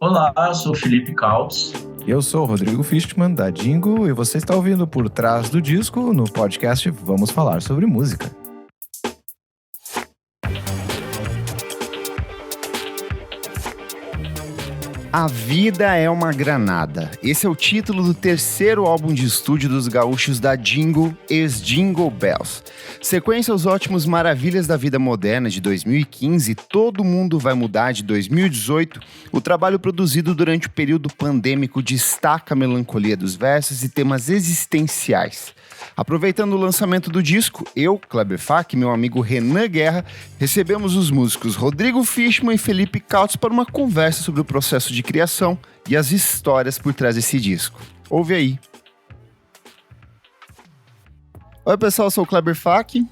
Olá, eu sou o Felipe Kautz. Eu sou o Rodrigo Fishman, da Dingo, e você está ouvindo Por Trás do Disco, no podcast Vamos Falar Sobre Música. A Vida é uma Granada. Esse é o título do terceiro álbum de estúdio dos gaúchos da Dingo, ex-Jingle Bells. Sequência aos ótimos Maravilhas da Vida Moderna de 2015, Todo Mundo Vai Mudar de 2018, o trabalho produzido durante o período pandêmico destaca a melancolia dos versos e temas existenciais. Aproveitando o lançamento do disco, eu, Kleber Fak e meu amigo Renan Guerra, recebemos os músicos Rodrigo Fishman e Felipe Kautz para uma conversa sobre o processo de criação e as histórias por trás desse disco. Ouve aí. Oi pessoal, eu sou o Kleber Fak.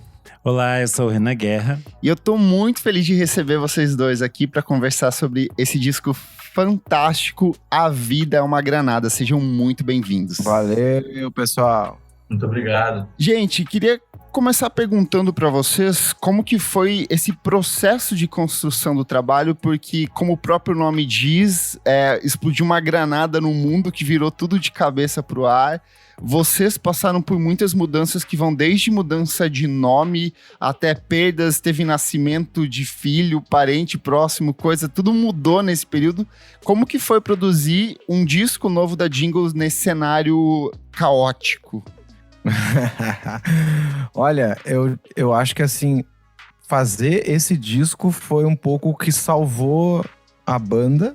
Olá, eu sou o Renan Guerra. E eu tô muito feliz de receber vocês dois aqui para conversar sobre esse disco fantástico, A Vida é uma Granada. Sejam muito bem-vindos. Valeu, pessoal. Muito obrigado. Gente, queria começar perguntando para vocês como que foi esse processo de construção do trabalho, porque, como o próprio nome diz, explodiu uma granada no mundo que virou tudo de cabeça pro ar. Vocês passaram por muitas mudanças que vão desde mudança de nome até perdas, teve nascimento de filho, parente próximo, coisa, tudo mudou nesse período. Como que foi produzir um disco novo da Jingles nesse cenário caótico? Olha, eu acho que assim, fazer esse disco foi um pouco o que salvou a banda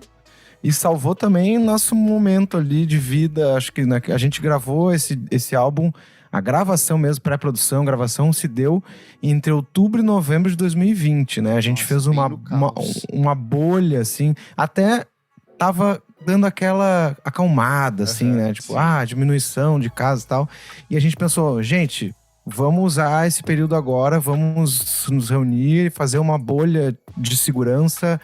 e salvou também nosso momento ali de vida. Acho que a gente gravou esse álbum, a gravação mesmo, pré-produção, gravação se deu entre outubro e novembro de 2020, né? A gente fez uma bolha, assim, até tava dando aquela acalmada, assim, né? Tipo, diminuição de casos e tal. E a gente pensou, gente, vamos usar esse período agora, vamos nos reunir, fazer uma bolha de segurança,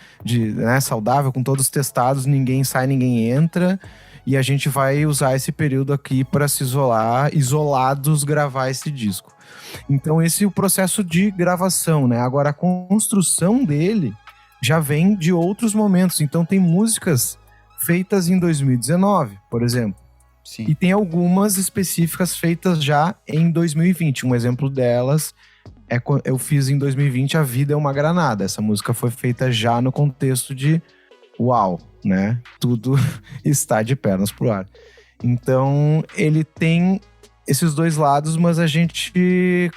saudável, com todos testados, ninguém sai, ninguém entra. E a gente vai usar esse período aqui para se isolar, isolados, gravar esse disco. Então esse é o processo de gravação, né? Agora a construção dele já vem de outros momentos. Então tem músicas feitas em 2019, por exemplo. Sim. E tem algumas específicas feitas já em 2020. Um exemplo delas eu fiz em 2020 A Vida é uma Granada. Essa música foi feita já no contexto de uau, né? Tudo está de pernas pro ar. Então ele tem esses dois lados, mas a gente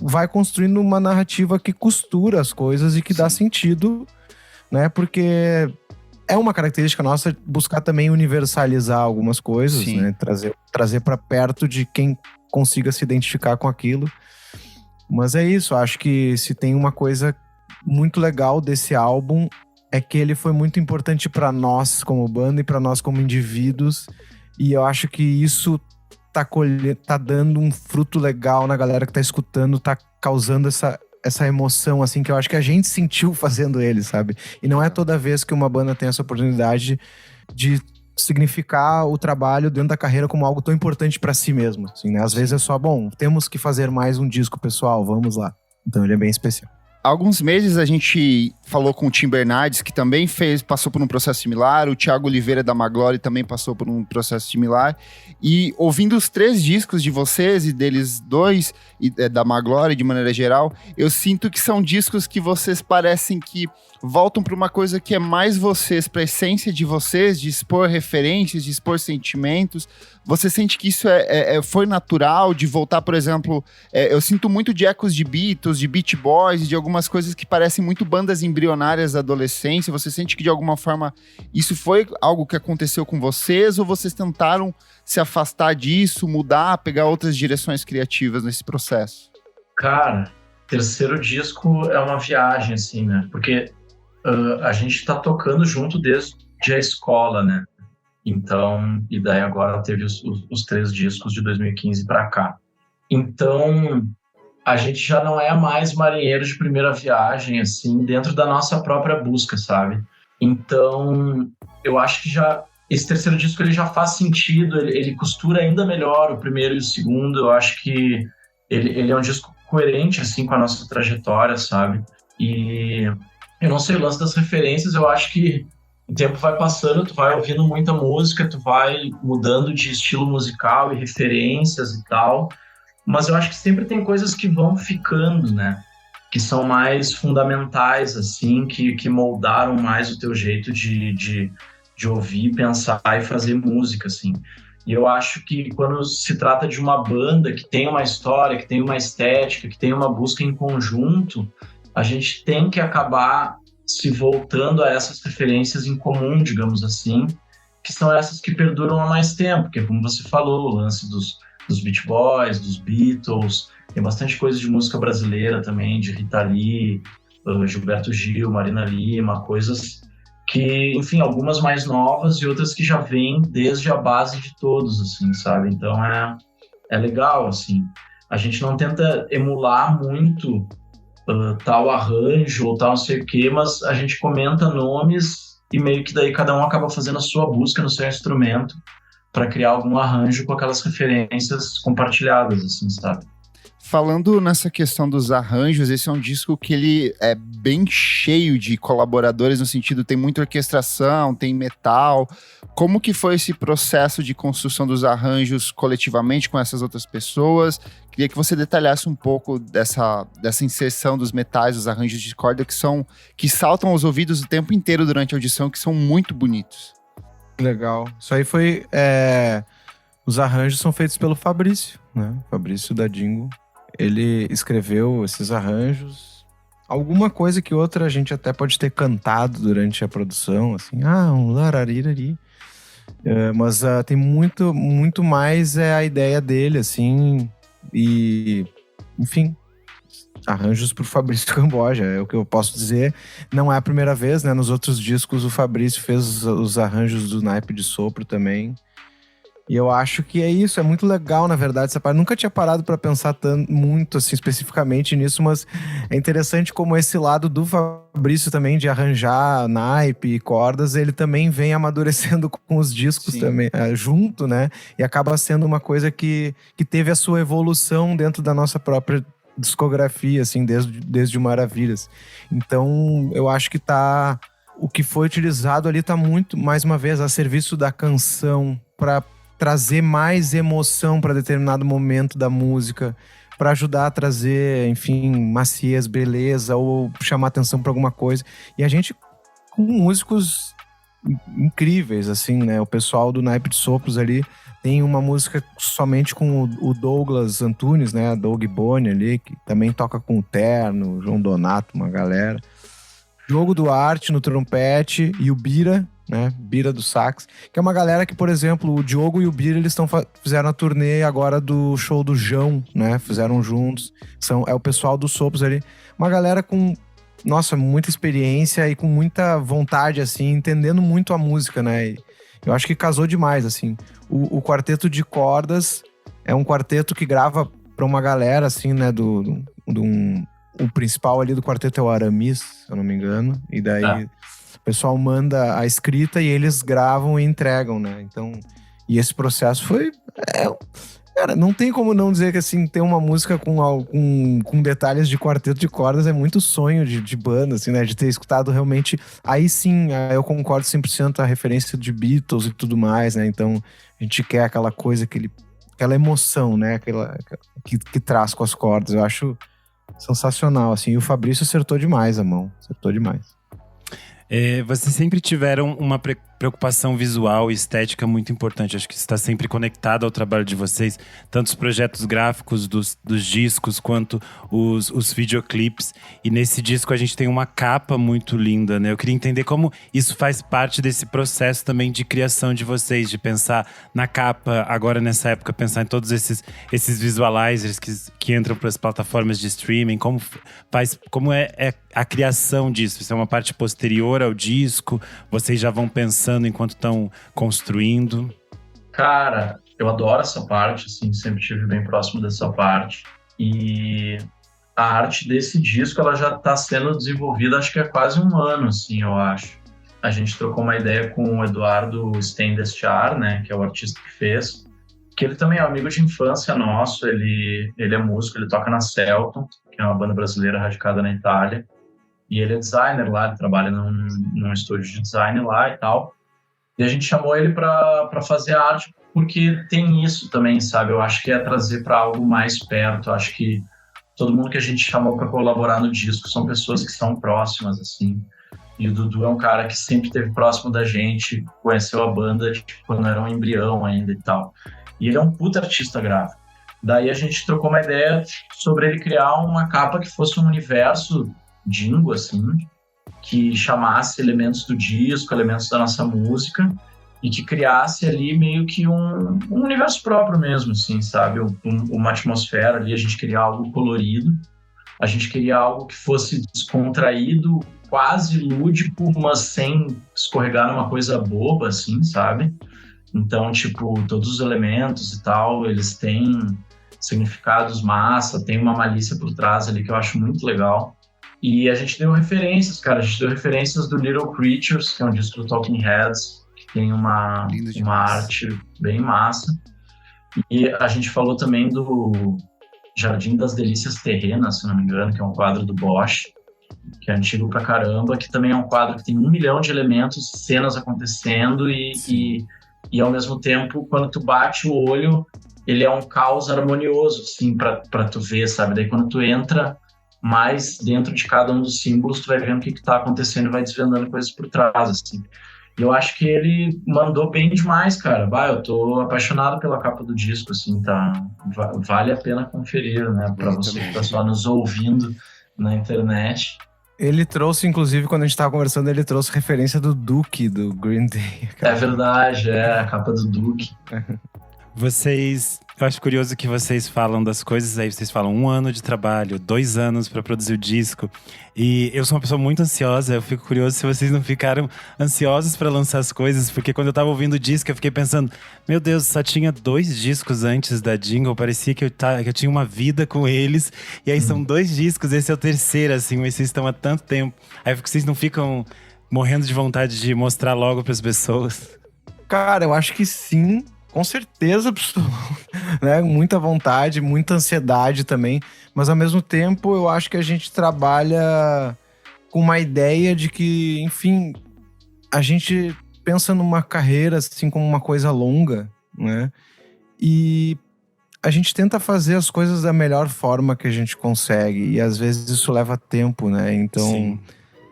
vai construindo uma narrativa que costura as coisas e que dá sentido, né? Porque é uma característica nossa buscar também universalizar algumas coisas, né? Trazer para perto de quem consiga se identificar com aquilo. Mas é isso, acho que se tem uma coisa muito legal desse álbum é que ele foi muito importante para nós como banda e para nós como indivíduos. E eu acho que isso tá dando um fruto legal na galera que tá escutando, tá causando essa emoção, assim, que eu acho que a gente sentiu fazendo ele, sabe? E não é toda vez que uma banda tem essa oportunidade de significar o trabalho dentro da carreira como algo tão importante pra si mesmo, assim, né? Às vezes é só, temos que fazer mais um disco, pessoal, vamos lá. Então ele é bem especial. Há alguns meses a gente falou com o Tim Bernardes, que também passou por um processo similar, o Thiago Oliveira da Maglory também passou por um processo similar, e ouvindo os 3 discos de vocês e deles 2, da Maglory de maneira geral, eu sinto que são discos que vocês parecem que voltam para uma coisa que é mais vocês, para a essência de vocês, de expor referências, de expor sentimentos. Você sente que isso foi natural, de voltar, por exemplo, eu sinto muito de ecos de Beatles, de Beach Boys, de algumas coisas que parecem muito bandas embrionárias da adolescência. Você sente que de alguma forma isso foi algo que aconteceu com vocês, ou vocês tentaram se afastar disso, mudar, pegar outras direções criativas nesse processo? Cara, terceiro disco é uma viagem, assim, né? Porque a gente tá tocando junto desde a escola, né? Então, e daí agora teve os 3 discos de 2015 para cá. Então, a gente já não é mais marinheiro de primeira viagem, assim, dentro da nossa própria busca, sabe? Então, eu acho que esse terceiro disco ele já faz sentido, ele costura ainda melhor o primeiro e o segundo. Eu acho que ele é um disco coerente, assim, com a nossa trajetória, sabe? E eu não sei, o lance das referências, eu acho que o tempo vai passando, tu vai ouvindo muita música, tu vai mudando de estilo musical e referências e tal, mas eu acho que sempre tem coisas que vão ficando, né? Que são mais fundamentais, assim, que moldaram mais o teu jeito de ouvir, pensar e fazer música, assim. E eu acho que quando se trata de uma banda que tem uma história, que tem uma estética, que tem uma busca em conjunto, a gente tem que acabar se voltando a essas referências em comum, digamos assim, que são essas que perduram há mais tempo, que é como você falou, o lance dos Beach Boys, dos Beatles, tem bastante coisa de música brasileira também, de Rita Lee, Gilberto Gil, Marina Lima, coisas que, enfim, algumas mais novas e outras que já vêm desde a base de todos, assim, sabe? Então é legal, assim. A gente não tenta emular muito tal arranjo ou tal não sei o quê, mas a gente comenta nomes e meio que daí cada um acaba fazendo a sua busca no seu instrumento para criar algum arranjo com aquelas referências compartilhadas, assim, sabe? Falando nessa questão dos arranjos, esse é um disco que ele é bem cheio de colaboradores, no sentido, tem muita orquestração, tem metal. Como que foi esse processo de construção dos arranjos coletivamente com essas outras pessoas? Queria que você detalhasse um pouco dessa inserção dos metais, dos arranjos de corda que saltam aos ouvidos o tempo inteiro durante a audição, que são muito bonitos. Legal. Isso aí foi... Os arranjos são feitos pelo Fabrício, né? Fabrício da Dingo. Ele escreveu esses arranjos. Alguma coisa que outra a gente até pode ter cantado durante a produção, assim, um lararirari. Mas tem muito mais a ideia dele, assim, e, enfim, arranjos pro Fabrício Camboja, é o que eu posso dizer. Não é a primeira vez, né? Nos outros discos o Fabrício fez os arranjos do naipe de sopro também. E eu acho que é isso, é muito legal, na verdade, essa parte. Nunca tinha parado pra pensar muito, assim, especificamente nisso, mas é interessante como esse lado do Fabrício também, de arranjar naipe e cordas, ele também vem amadurecendo com os discos também, junto, né? E acaba sendo uma coisa que teve a sua evolução dentro da nossa própria discografia, assim, desde o Maravilhas. Então, eu acho que o que foi utilizado ali tá muito, mais uma vez, a serviço da canção, pra trazer mais emoção para determinado momento da música, para ajudar a trazer, enfim, maciez, beleza, ou chamar atenção para alguma coisa. E a gente, com músicos incríveis, assim, né? O pessoal do Naipe de Sopros ali tem uma música somente com o Douglas Antunes, né? Doug Boni ali, que também toca com o Terno, o João Donato, uma galera. Diogo Duarte no trompete e o Bira, né? Bira do sax, que é uma galera que, por exemplo, o Diogo e o Bira, eles fizeram a turnê agora do show do João, né? Fizeram juntos. É o pessoal dos Sopros ali. Uma galera com, nossa, muita experiência e com muita vontade, assim, entendendo muito a música, né? E eu acho que casou demais, assim. O quarteto de cordas é um quarteto que grava pra uma galera, assim, né? O principal ali do quarteto é o Aramis, se eu não me engano. E daí o pessoal manda a escrita e eles gravam e entregam, né? Então, e esse processo foi... Cara, não tem como não dizer que, assim, ter uma música com detalhes de quarteto de cordas é muito sonho de banda, assim, né? De ter escutado realmente... Aí sim, eu concordo 100% a referência de Beatles e tudo mais, né? Então, a gente quer aquela coisa, aquela emoção, né? Que traz com as cordas. Eu acho sensacional, assim. E o Fabrício acertou demais a mão. Acertou demais. Vocês sempre tiveram uma preocupação visual e estética muito importante. Acho que isso está sempre conectado ao trabalho de vocês. Tanto os projetos gráficos dos discos, quanto os videoclipes. E nesse disco a gente tem uma capa muito linda, né? Eu queria entender como isso faz parte desse processo também de criação de vocês. De pensar na capa, agora nessa época, pensar em todos esses visualizers que entram para as plataformas de streaming. Como é a criação disso? Isso é uma parte posterior ao disco? Vocês já vão pensando enquanto estão construindo? Cara, eu adoro essa parte, assim, sempre estive bem próximo dessa parte. E a arte desse disco, ela já está sendo desenvolvida, acho que há quase um ano, assim, eu acho. A gente trocou uma ideia com o Eduardo Stendestiar, né, que é o artista que fez, que ele também é amigo de infância nosso, ele é músico, ele toca na Celton, que é uma banda brasileira radicada na Itália. E ele é designer lá, ele trabalha num estúdio de design lá e tal. E a gente chamou ele para fazer arte, porque tem isso também, sabe? Eu acho que é trazer para algo mais perto. Eu acho que todo mundo que a gente chamou para colaborar no disco são pessoas que são próximas, assim. E o Dudu é um cara que sempre esteve próximo da gente, conheceu a banda tipo, quando era um embrião ainda e tal. E ele é um puta artista gráfico. Daí a gente trocou uma ideia sobre ele criar uma capa que fosse um universo Dingo, assim, que chamasse elementos do disco, elementos da nossa música, e que criasse ali meio que um universo próprio mesmo, assim, sabe? Uma atmosfera ali, a gente queria algo colorido, a gente queria algo que fosse descontraído, quase lúdico, mas sem escorregar numa coisa boba, assim, sabe? Então, tipo, todos os elementos e tal, eles têm significados massa, tem uma malícia por trás ali que eu acho muito legal. E a gente deu referências, cara. A gente deu referências do Little Creatures, que é um disco do Talking Heads, que tem uma arte bem massa. E a gente falou também do Jardim das Delícias Terrenas, se não me engano, que é um quadro do Bosch, que é antigo pra caramba, que também é um quadro que tem 1 milhão de elementos, cenas acontecendo e ao mesmo tempo, quando tu bate o olho, ele é um caos harmonioso, assim, pra tu ver, sabe? Daí quando tu entra mais dentro de cada um dos símbolos, tu vai vendo o que tá acontecendo e vai desvendando coisas por trás, assim. E eu acho que ele mandou bem demais, cara. Bah, eu tô apaixonado pela capa do disco, assim, tá? Vale a pena conferir, né? Pra você que tá só nos ouvindo na internet. Ele trouxe, inclusive, quando a gente tava conversando, ele trouxe referência do Duke, do Green Day. É verdade, a capa do Duke. Eu acho curioso que vocês falam das coisas, aí vocês falam 1 ano de trabalho, 2 anos pra produzir o disco. E eu sou uma pessoa muito ansiosa, eu fico curioso se vocês não ficaram ansiosos pra lançar as coisas, porque quando eu tava ouvindo o disco, eu fiquei pensando, meu Deus, só tinha 2 discos antes da Jingle, parecia que eu tinha uma vida com eles, e aí são 2 discos, esse é o terceiro, assim, mas vocês estão há tanto tempo. Aí vocês não ficam morrendo de vontade de mostrar logo pras pessoas? Cara, eu acho que sim. Com certeza, né? Muita vontade, muita ansiedade também. Mas ao mesmo tempo, eu acho que a gente trabalha com uma ideia de que, enfim, a gente pensa numa carreira assim como uma coisa longa, né? E a gente tenta fazer as coisas da melhor forma que a gente consegue. E às vezes isso leva tempo, né? Então, sim,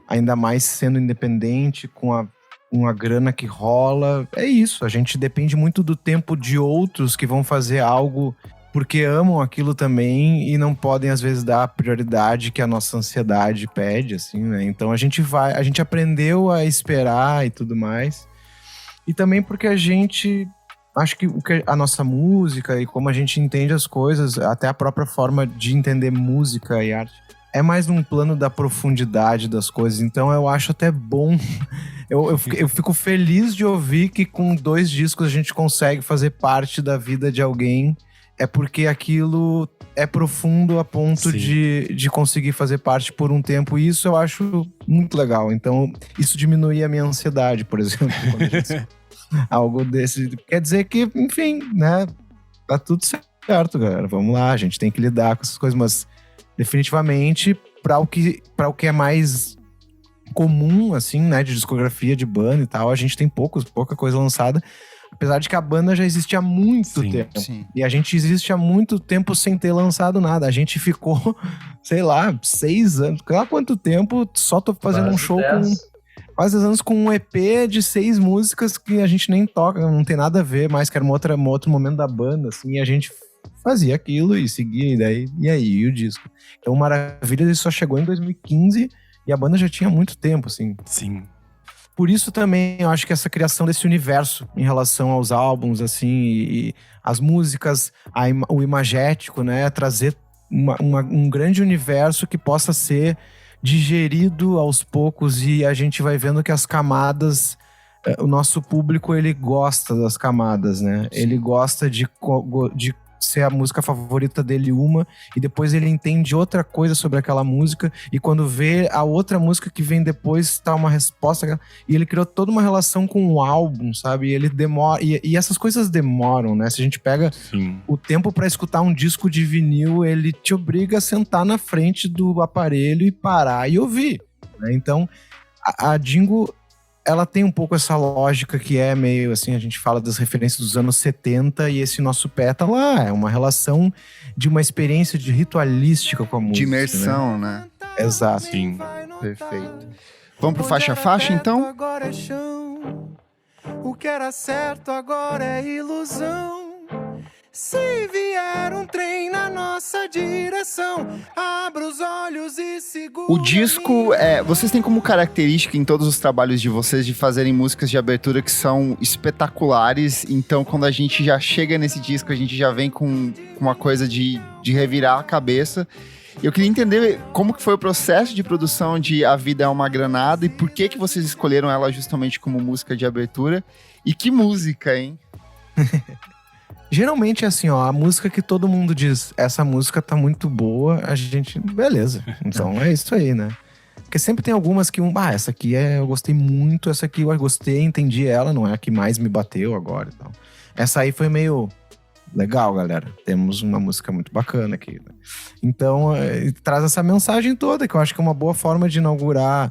ainda mais sendo independente, com uma grana que rola, é isso, a gente depende muito do tempo de outros que vão fazer algo porque amam aquilo também e não podem às vezes dar a prioridade que a nossa ansiedade pede, assim, né? Então a gente aprendeu a esperar e tudo mais, e também porque a gente, acho que a nossa música e como a gente entende as coisas, até a própria forma de entender música e arte, é mais num plano da profundidade das coisas, então eu acho até bom. Eu fico feliz de ouvir que com 2 discos a gente consegue fazer parte da vida de alguém. É porque aquilo é profundo a ponto de conseguir fazer parte por um tempo. E isso eu acho muito legal. Então, isso diminui a minha ansiedade, por exemplo. Quando a gente algo desse. Quer dizer que, enfim, né? Tá tudo certo, galera. Vamos lá, a gente tem que lidar com essas coisas. Mas, definitivamente, para o que é mais comum, assim, né, de discografia de banda e tal, a gente tem pouca coisa lançada, apesar de que a banda já existe há muito tempo. Sim. E a gente existe há muito tempo sem ter lançado nada. A gente ficou, sei lá, 6 anos, sei lá quanto tempo, só tô fazendo um show com quase 10 anos com um EP de 6 músicas que a gente nem toca, não tem nada a ver, mais que era um outro momento da banda, assim, e a gente fazia aquilo e seguia, e aí o disco. Então, Maravilha, ele só chegou em 2015 e a banda já tinha muito tempo, assim. Sim. Por isso também eu acho que essa criação desse universo em relação aos álbuns, assim, e as músicas, o imagético, né? Trazer um grande universo que possa ser digerido aos poucos, e a gente vai vendo que as camadas, o nosso público, ele gosta das camadas, né? Sim. Ele gosta de ser a música favorita dele e depois ele entende outra coisa sobre aquela música, e quando vê a outra música que vem depois, tá uma resposta, e ele criou toda uma relação com o álbum, sabe? E ele demora, e essas coisas demoram, né? Se a gente pega o tempo pra escutar um disco de vinil, ele te obriga a sentar na frente do aparelho e parar e ouvir. né? Então, a Dingo, ela tem um pouco essa lógica que é meio assim, a gente fala das referências dos anos 70 e esse nosso pé tá lá. É uma relação de uma experiência de ritualística com a música. De imersão, né? Exato. Sim. Perfeito. Vamos pro faixa a faixa, então? Agora é chão. O que era certo agora é ilusão. Se vier um trem na nossa direção, abra os olhos e segura. O disco, vocês têm como característica em todos os trabalhos de vocês de fazerem músicas de abertura que são espetaculares. Então, quando a gente já chega nesse disco, a gente já vem com uma coisa de revirar a cabeça. Eu queria entender como que foi o processo de produção de A Vida é uma Granada e por que vocês escolheram ela justamente como música de abertura. E que música, hein? Geralmente é assim, ó, a música que todo mundo diz, essa música tá muito boa, a gente, beleza. Então é isso aí, né? Porque sempre tem algumas que, essa aqui eu gostei muito, essa aqui eu gostei, entendi ela, não é a que mais me bateu agora e tal. Essa aí foi meio legal, galera. Temos uma música muito bacana aqui, né? Então, traz essa mensagem toda, que eu acho que é uma boa forma de inaugurar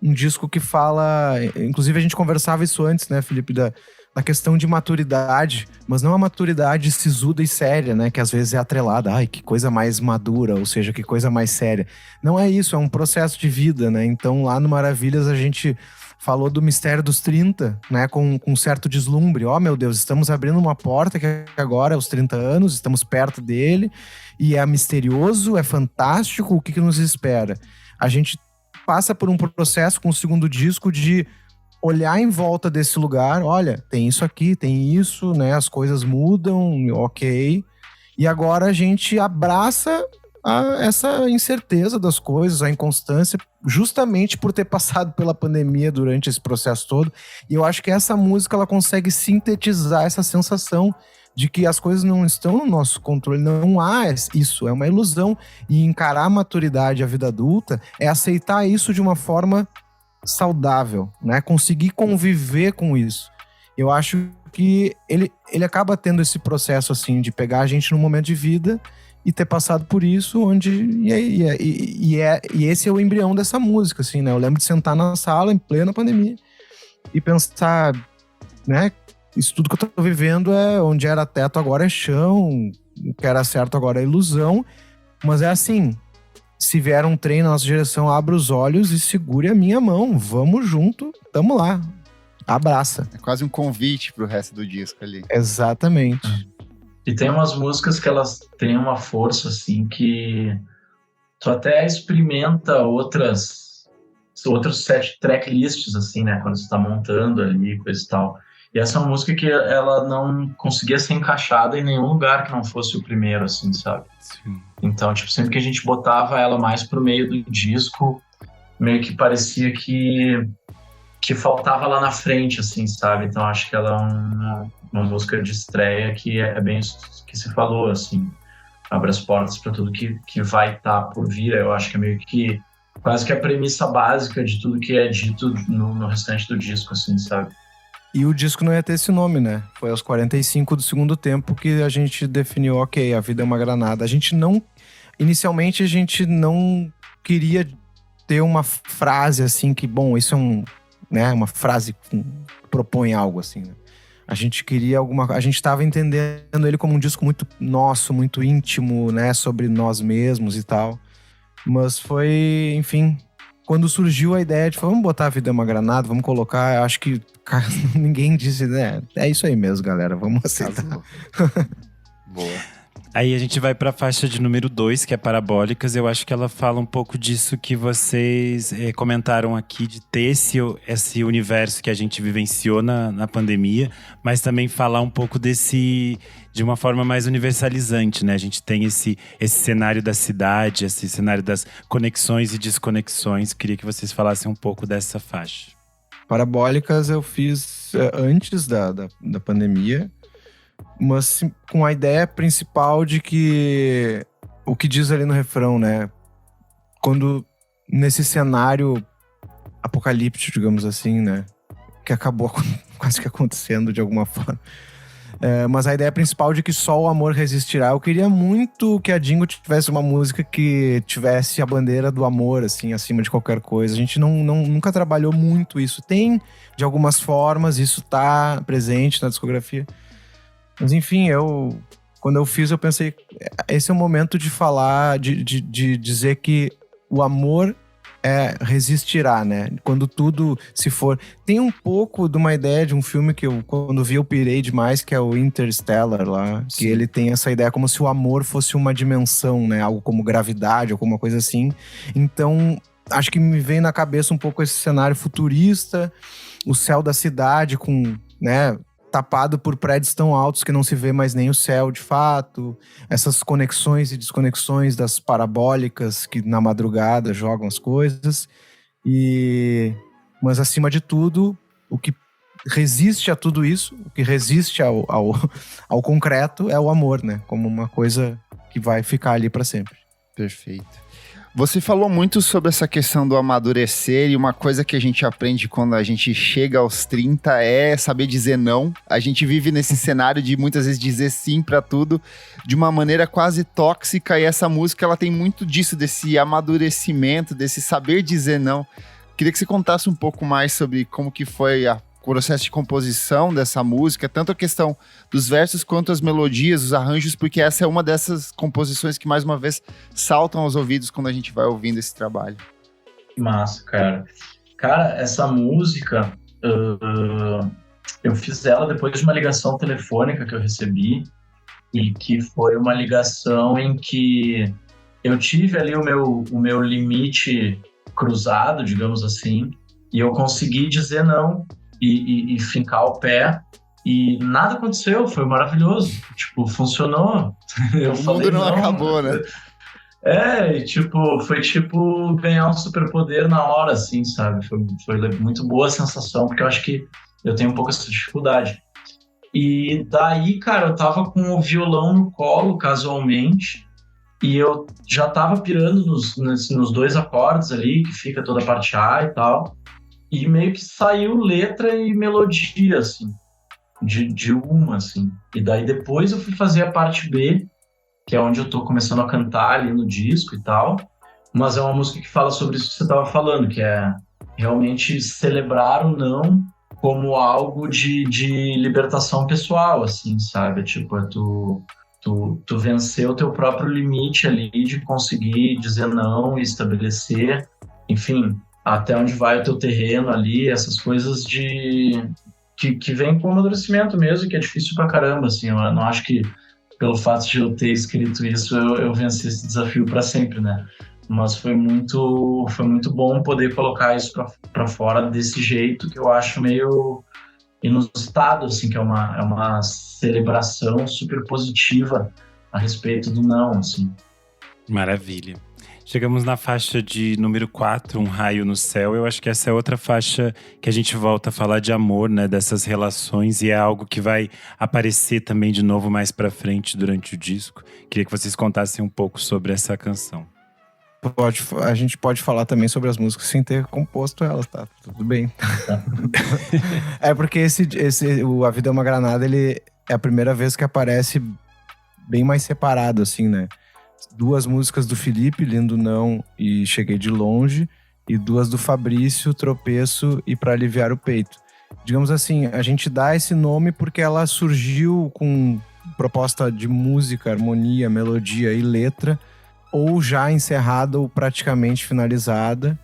um disco que fala... Inclusive, a gente conversava isso antes, né, Felipe, da questão de maturidade, mas não a maturidade sisuda e séria, né, que às vezes é atrelada, ai, que coisa mais madura, ou seja, que coisa mais séria. Não é isso, é um processo de vida, né? Então, lá no Maravilhas, a gente falou do mistério dos 30, né, com um certo deslumbre. Ó, meu Deus, estamos abrindo uma porta que agora é os 30 anos, estamos perto dele, e é misterioso, é fantástico, o que nos espera? A gente passa por um processo com o segundo disco de olhar em volta desse lugar, olha, tem isso aqui, tem isso, né, as coisas mudam, ok, e agora a gente abraça essa incerteza das coisas, a inconstância, justamente por ter passado pela pandemia durante esse processo todo, e eu acho que essa música, ela consegue sintetizar essa sensação de que as coisas não estão no nosso controle, não há isso, é uma ilusão, e encarar a maturidade, a vida adulta, é aceitar isso de uma forma saudável, né? Conseguir conviver com isso. Eu acho que ele acaba tendo esse processo, assim, de pegar a gente num momento de vida e ter passado por isso, e esse é o embrião dessa música, assim, né? Eu lembro de sentar na sala, em plena pandemia, e pensar, né? Isso tudo que eu tô vivendo é onde era teto, agora é chão, o que era certo agora é ilusão, mas é assim... Se vier um trem na nossa direção, abra os olhos e segure a minha mão. Vamos junto, tamo lá. Abraça. É quase um convite pro resto do disco ali. Exatamente. E tem umas músicas que elas têm uma força, assim, que tu até experimenta outros set tracklists, assim, né? Quando você tá montando ali, coisa e tal. E essa é uma música que ela não conseguia ser encaixada em nenhum lugar que não fosse o primeiro, assim, sabe? Sim. Então, tipo, sempre que a gente botava ela mais pro meio do disco, meio que parecia que faltava lá na frente, assim, sabe? Então, acho que ela é uma música de estreia que é bem isso que se falou, assim. Abre as portas para tudo que vai estar por vir. Eu acho que é meio que quase que a premissa básica de tudo que é dito no restante do disco, assim, sabe? E o disco não ia ter esse nome, né? Foi aos 45 do segundo tempo que a gente definiu, ok, A Vida é uma Granada. Inicialmente a gente não queria ter uma frase assim que, bom, isso é uma frase que propõe algo assim, né? A gente queria a gente estava entendendo ele como um disco muito nosso, muito íntimo, né? Sobre nós mesmos e tal. Mas foi, enfim... Quando surgiu a ideia de, vamos botar A Vida é uma Granada, vamos colocar, acho que ninguém disse, né? É isso aí mesmo, galera, vamos aceitar. Boa. Aí a gente vai pra faixa de número 2, que é Parabólicas. Eu acho que ela fala um pouco disso que vocês comentaram aqui, de ter esse universo que a gente vivenciou na pandemia, mas também falar um pouco de uma forma mais universalizante, né? A gente tem esse cenário da cidade, esse cenário das conexões e desconexões. Queria que vocês falassem um pouco dessa faixa. Parabólicas eu fiz antes da pandemia, mas com a ideia principal de que o que diz ali no refrão, né? Quando nesse cenário apocalíptico, digamos assim, né? Que acabou quase que acontecendo de alguma forma. Mas a ideia principal de que só o amor resistirá. Eu queria muito que a Dingo tivesse uma música que tivesse a bandeira do amor, assim, acima de qualquer coisa. A gente nunca trabalhou muito isso. Tem, de algumas formas, isso tá presente na discografia. Mas enfim, quando eu fiz, eu pensei, esse é o momento de falar, de dizer que o amor resistirá, né? Quando tudo se for... Tem um pouco de uma ideia de um filme que quando vi, eu pirei demais, que é o Interstellar lá. Sim. Que ele tem essa ideia como se o amor fosse uma dimensão, né? Algo como gravidade, alguma coisa assim. Então, acho que me veio na cabeça um pouco esse cenário futurista, o céu da cidade com, né, tapado por prédios tão altos que não se vê mais nem o céu de fato, essas conexões e desconexões das parabólicas que na madrugada jogam as coisas, mas acima de tudo, o que resiste a tudo isso, o que resiste ao concreto é o amor, né? Como uma coisa que vai ficar ali para sempre. Perfeito. Você falou muito sobre essa questão do amadurecer, e uma coisa que a gente aprende quando a gente chega aos 30 é saber dizer não. A gente vive nesse cenário de muitas vezes dizer sim pra tudo de uma maneira quase tóxica, e essa música ela tem muito disso, desse amadurecimento, desse saber dizer não. Queria que você contasse um pouco mais sobre como que foi o processo de composição dessa música, tanto a questão dos versos quanto as melodias, os arranjos, porque essa é uma dessas composições que, mais uma vez, saltam aos ouvidos quando a gente vai ouvindo esse trabalho. Massa, cara. Cara, essa música, eu fiz ela depois de uma ligação telefônica que eu recebi, e que foi uma ligação em que eu tive ali o meu limite cruzado, digamos assim, e eu consegui dizer não, e fincar o pé, e nada aconteceu, foi maravilhoso, tipo, funcionou. O mundo não acabou, né? Foi tipo ganhar um superpoder na hora, assim, sabe? Foi muito boa a sensação, porque eu acho que eu tenho um pouco essa dificuldade. E daí, cara, eu tava com o violão no colo, casualmente, e eu já tava pirando nos dois acordes ali, que fica toda a parte A e tal. E meio que saiu letra e melodia, assim, de uma, assim. E daí depois eu fui fazer a parte B, que é onde eu tô começando a cantar ali no disco e tal. Mas é uma música que fala sobre isso que você tava falando, que é realmente celebrar o não como algo de libertação pessoal, assim, sabe? Tipo, tu vencer o teu próprio limite ali de conseguir dizer não e estabelecer, enfim, até onde vai o teu terreno ali, essas coisas que vem com o amadurecimento mesmo, que é difícil pra caramba, assim. Eu não acho que pelo fato de eu ter escrito isso, eu venci esse desafio pra sempre, né? Mas foi muito bom poder colocar isso pra fora desse jeito, que eu acho meio inusitado, assim, que é uma celebração super positiva a respeito do não, assim. Maravilha. Chegamos na faixa de número 4, Um Raio no Céu. Eu acho que essa é outra faixa que a gente volta a falar de amor, né? Dessas relações, e é algo que vai aparecer também de novo mais pra frente durante o disco. Queria que vocês contassem um pouco sobre essa canção. A gente pode falar também sobre as músicas sem ter composto elas, tá? Tudo bem. É porque A Vida é uma Granada, ele é a primeira vez que aparece bem mais separado, assim, né? 2 músicas do Felipe, Lindo Não e Cheguei de Longe, e 2 do Fabrício, Tropeço e Pra Aliviar o Peito. Digamos assim, a gente dá esse nome porque ela surgiu com proposta de música, harmonia, melodia e letra, ou já encerrada ou praticamente finalizada,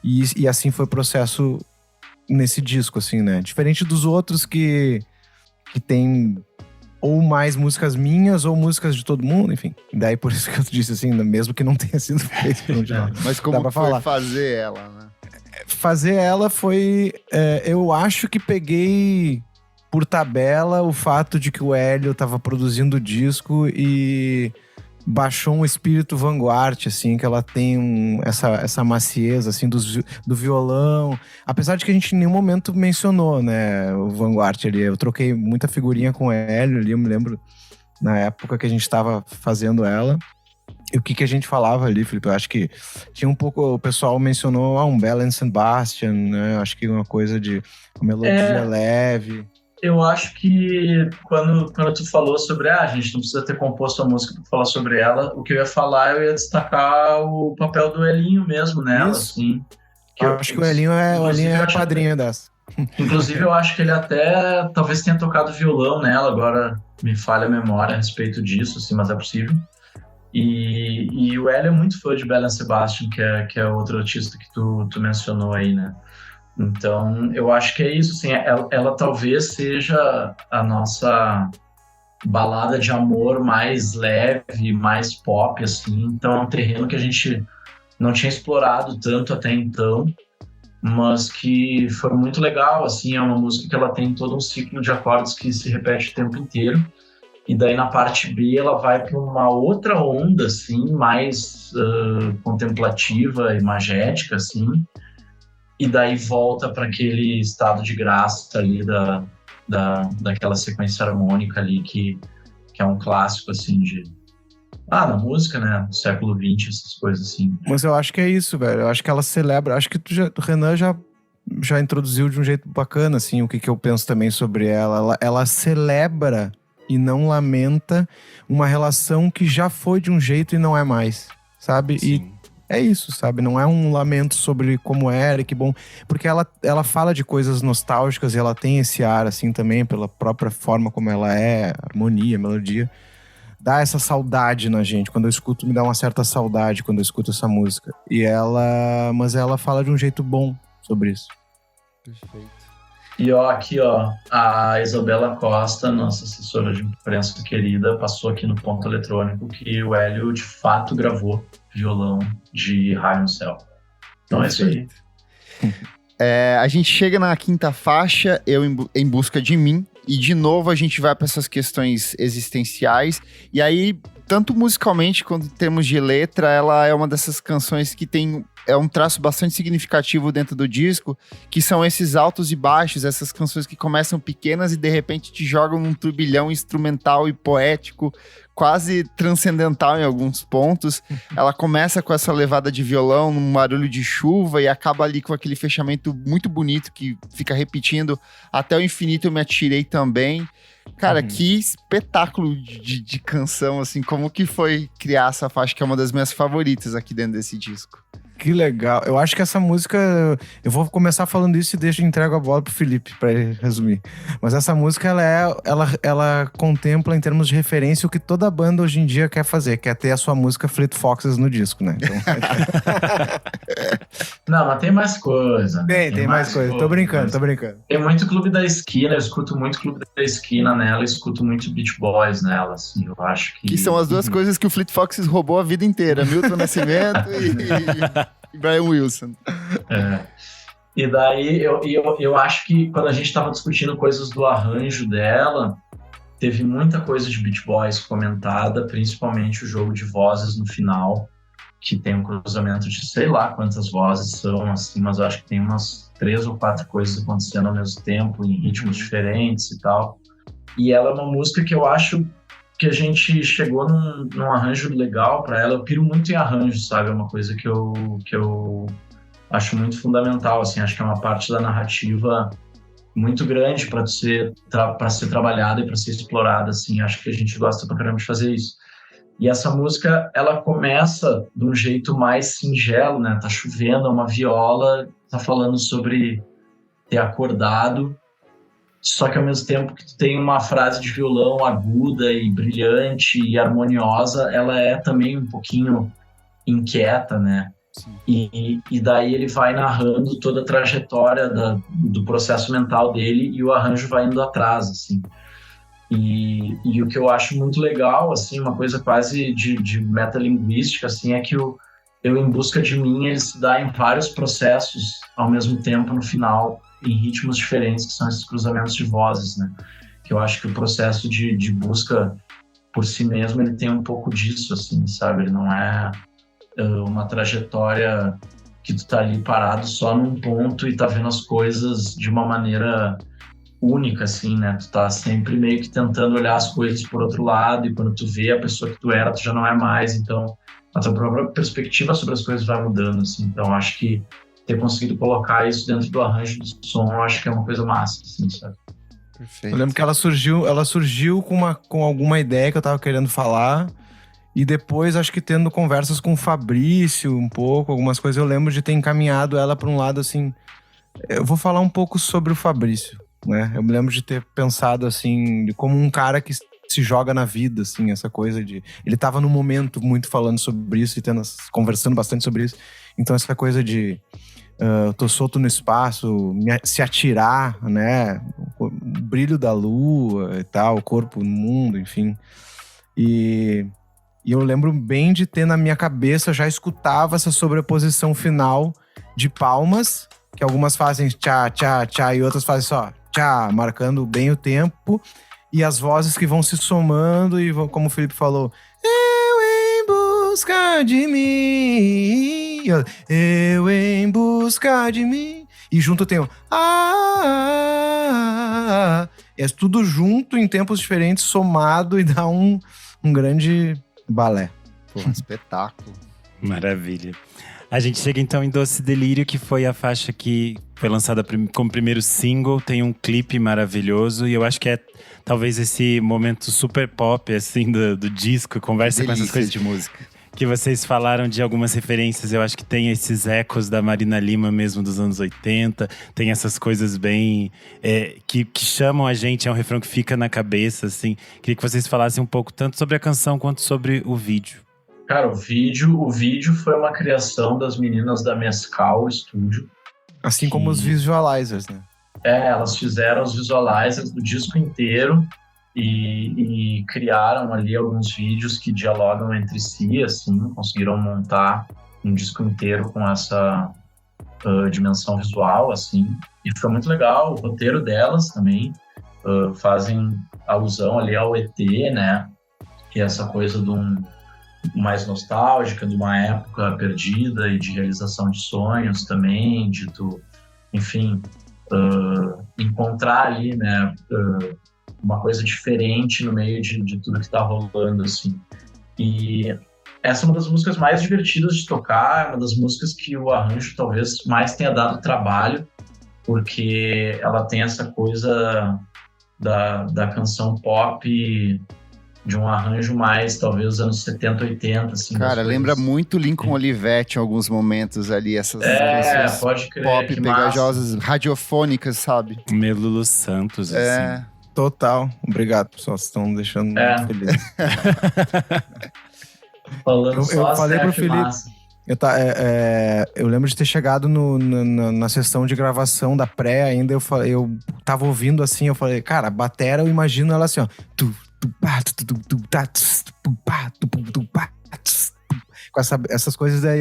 e assim foi o processo nesse disco, assim, né? Diferente dos outros que tem ou mais músicas minhas ou músicas de todo mundo, enfim. Daí por isso que eu disse assim, mesmo que não tenha sido feito. Mas como foi falar. Fazer ela, né? Fazer ela foi... eu acho que peguei por tabela o fato de que o Hélio tava produzindo o disco e baixou um espírito vanguard, assim, que ela tem essa maciez, assim, do violão. Apesar de que a gente em nenhum momento mencionou, né, o vanguard ali. Eu troquei muita figurinha com o Hélio ali, eu me lembro na época que a gente tava fazendo ela. E o que a gente falava ali, Felipe? Eu acho que tinha um pouco... O pessoal mencionou um Belle and Sebastian, né? Acho que uma coisa de uma melodia leve. eu acho que quando tu falou sobre a gente não precisa ter composto a música para falar sobre ela, o que eu ia falar, eu ia destacar o papel do Elinho mesmo nela, Isso. assim. Acho que o Elinho é padrinho dessa. Inclusive, eu acho que ele até talvez tenha tocado violão nela, agora me falha a memória a respeito disso, assim, mas é possível. E o Hélio é muito fã de Belle Sebastian, que é outro artista que tu mencionou aí, né? Então, eu acho que é isso, assim, ela talvez seja a nossa balada de amor mais leve, mais pop, assim. Então, é um terreno que a gente não tinha explorado tanto até então, mas que foi muito legal, assim. É uma música que ela tem todo um ciclo de acordes que se repete o tempo inteiro. E daí, na parte B, ela vai para uma outra onda, assim, mais contemplativa, imagética, assim. E daí volta para aquele estado de graça ali daquela sequência harmônica ali que é um clássico, assim, da música, né, do século XX, essas coisas assim. Mas eu acho que é isso, velho. Eu acho que ela celebra. Acho que o Renan já introduziu de um jeito bacana, assim, o que eu penso também sobre ela. Ela celebra e não lamenta uma relação que já foi de um jeito e não é mais, sabe? Sim. E é isso, sabe? Não é um lamento sobre como era, que bom. Porque ela fala de coisas nostálgicas e ela tem esse ar, assim, também, pela própria forma como ela é, harmonia, melodia. Dá essa saudade na gente. Quando eu escuto, me dá uma certa saudade quando eu escuto essa música. Mas ela fala de um jeito bom sobre isso. Perfeito. E aqui, a Isabela Costa, nossa assessora de imprensa querida, passou aqui no ponto eletrônico que o Hélio, de fato, gravou violão de Raio no Céu. Então é isso aí. A gente chega na quinta faixa, Eu em Busca de Mim, e de novo a gente vai para essas questões existenciais, e aí, tanto musicalmente quanto em termos de letra, ela é uma dessas canções que tem um traço bastante significativo dentro do disco, que são esses altos e baixos, essas canções que começam pequenas e de repente te jogam num turbilhão instrumental e poético, quase transcendental em alguns pontos. Ela começa com essa levada de violão, num barulho de chuva, e acaba ali com aquele fechamento muito bonito que fica repetindo Até o Infinito Eu Me Atirei Também. Cara, que espetáculo de canção, assim, como que foi criar essa faixa, que é uma das minhas favoritas aqui dentro desse disco. Que legal. Eu acho que essa música... Eu vou começar falando isso e entrego a bola pro Felipe, pra resumir. Mas essa música, ela contempla, em termos de referência, o que toda banda hoje em dia quer fazer, que é ter a sua música Fleet Foxes no disco, né? Então... Não, mas tem mais coisa. Tem mais coisa. Tô brincando. Tem muito Clube da Esquina, eu escuto muito Clube da Esquina nela, eu escuto muito Beach Boys nela, assim, eu acho que... Que são as duas coisas que o Fleet Foxes roubou a vida inteira, Milton Nascimento e Brian Wilson. E daí, eu acho que quando a gente estava discutindo coisas do arranjo dela, teve muita coisa de Beach Boys comentada, principalmente o jogo de vozes no final, que tem um cruzamento de sei lá quantas vozes são, assim, mas eu acho que tem umas 3 ou 4 coisas acontecendo ao mesmo tempo, em ritmos diferentes e tal. E ela é uma música que eu acho que a gente chegou num arranjo legal para ela. Eu piro muito em arranjo, sabe? É uma coisa que eu acho muito fundamental, assim. Acho que é uma parte da narrativa muito grande para ser trabalhada e para ser explorada, assim. Acho que a gente gosta pra caramba de fazer isso. E essa música, ela começa de um jeito mais singelo, né? Tá chovendo, é uma viola, tá falando sobre ter acordado, só que ao mesmo tempo que tu tem uma frase de violão aguda e brilhante e harmoniosa, ela é também um pouquinho inquieta, né? E daí ele vai narrando toda a trajetória do processo mental dele e o arranjo vai indo atrás, assim. E o que eu acho muito legal, assim, uma coisa quase de metalinguística, assim, é que o Eu em Busca de Mim, ele se dá em vários processos ao mesmo tempo no final, em ritmos diferentes, que são esses cruzamentos de vozes, né? Que eu acho que o processo de busca por si mesmo, ele tem um pouco disso, assim, sabe? Ele não é uma trajetória que tu tá ali parado só num ponto e tá vendo as coisas de uma maneira única, assim, né? Tu tá sempre meio que tentando olhar as coisas por outro lado, e quando tu vê a pessoa que tu era, tu já não é mais, então a tua própria perspectiva sobre as coisas vai mudando, assim. Então acho que ter conseguido colocar isso dentro do arranjo do som, eu acho que é uma coisa massa, assim, sabe? Perfeito. Eu lembro que ela surgiu com alguma ideia que eu tava querendo falar. E depois, acho que tendo conversas com o Fabrício um pouco, algumas coisas, eu lembro de ter encaminhado ela para um lado assim. Eu vou falar um pouco sobre o Fabrício, né? Eu me lembro de ter pensado assim, como um cara que se joga na vida, assim, essa coisa de... Ele tava no momento muito falando sobre isso e conversando bastante sobre isso. Então, essa coisa de... tô solto no espaço, se atirar, né? O brilho da lua e tal, o corpo no mundo, enfim. E eu lembro bem de ter na minha cabeça, já escutava essa sobreposição final de palmas, que algumas fazem tchá, tchá, tchá, e outras fazem só tchá, marcando bem o tempo, e as vozes que vão se somando, e como o Felipe falou, eu em busca de mim, eu em busca de mim, e junto tem o é tudo junto em tempos diferentes, somado, e dá um grande balé. Pô, espetáculo. Maravilha. A gente chega então em Doce Delírio, que foi a faixa que foi lançada como primeiro single, tem um clipe maravilhoso, e eu acho que é talvez esse momento super pop, assim, do disco, conversa com essas coisas de música. Que vocês falaram de algumas referências, eu acho que tem esses ecos da Marina Lima mesmo dos anos 80, tem essas coisas bem... que chamam a gente, é um refrão que fica na cabeça, assim. Queria que vocês falassem um pouco tanto sobre a canção quanto sobre o vídeo. Cara, o vídeo foi uma criação das meninas da Mescal Studio. Assim como os visualizers, né? Elas fizeram os visualizers do disco inteiro e criaram ali alguns vídeos que dialogam entre si, assim, conseguiram montar um disco inteiro com essa dimensão visual, assim, e foi muito legal. O roteiro delas também fazem alusão ali ao ET, né? Que é essa coisa mais nostálgica, de uma época perdida e de realização de sonhos também, enfim, encontrar ali, né, uma coisa diferente no meio de tudo que está rolando, assim. E essa é uma das músicas mais divertidas de tocar, é uma das músicas que o arranjo talvez mais tenha dado trabalho, porque ela tem essa coisa da canção pop, de um arranjo mais, talvez, dos anos 70, 80, assim. Cara, lembra muito Lincoln Olivetti em alguns momentos ali, essas canções pode crer, pop pegajosas, radiofônicas, sabe? Meio Lulu Santos, assim. Total. Obrigado, pessoal. Vocês estão deixando muito feliz. Falando eu falei pro Felipe... Eu lembro de ter chegado na sessão de gravação da pré ainda, eu tava ouvindo assim, eu falei, cara, a batera, eu imagino ela assim, ó. Com essas coisas aí,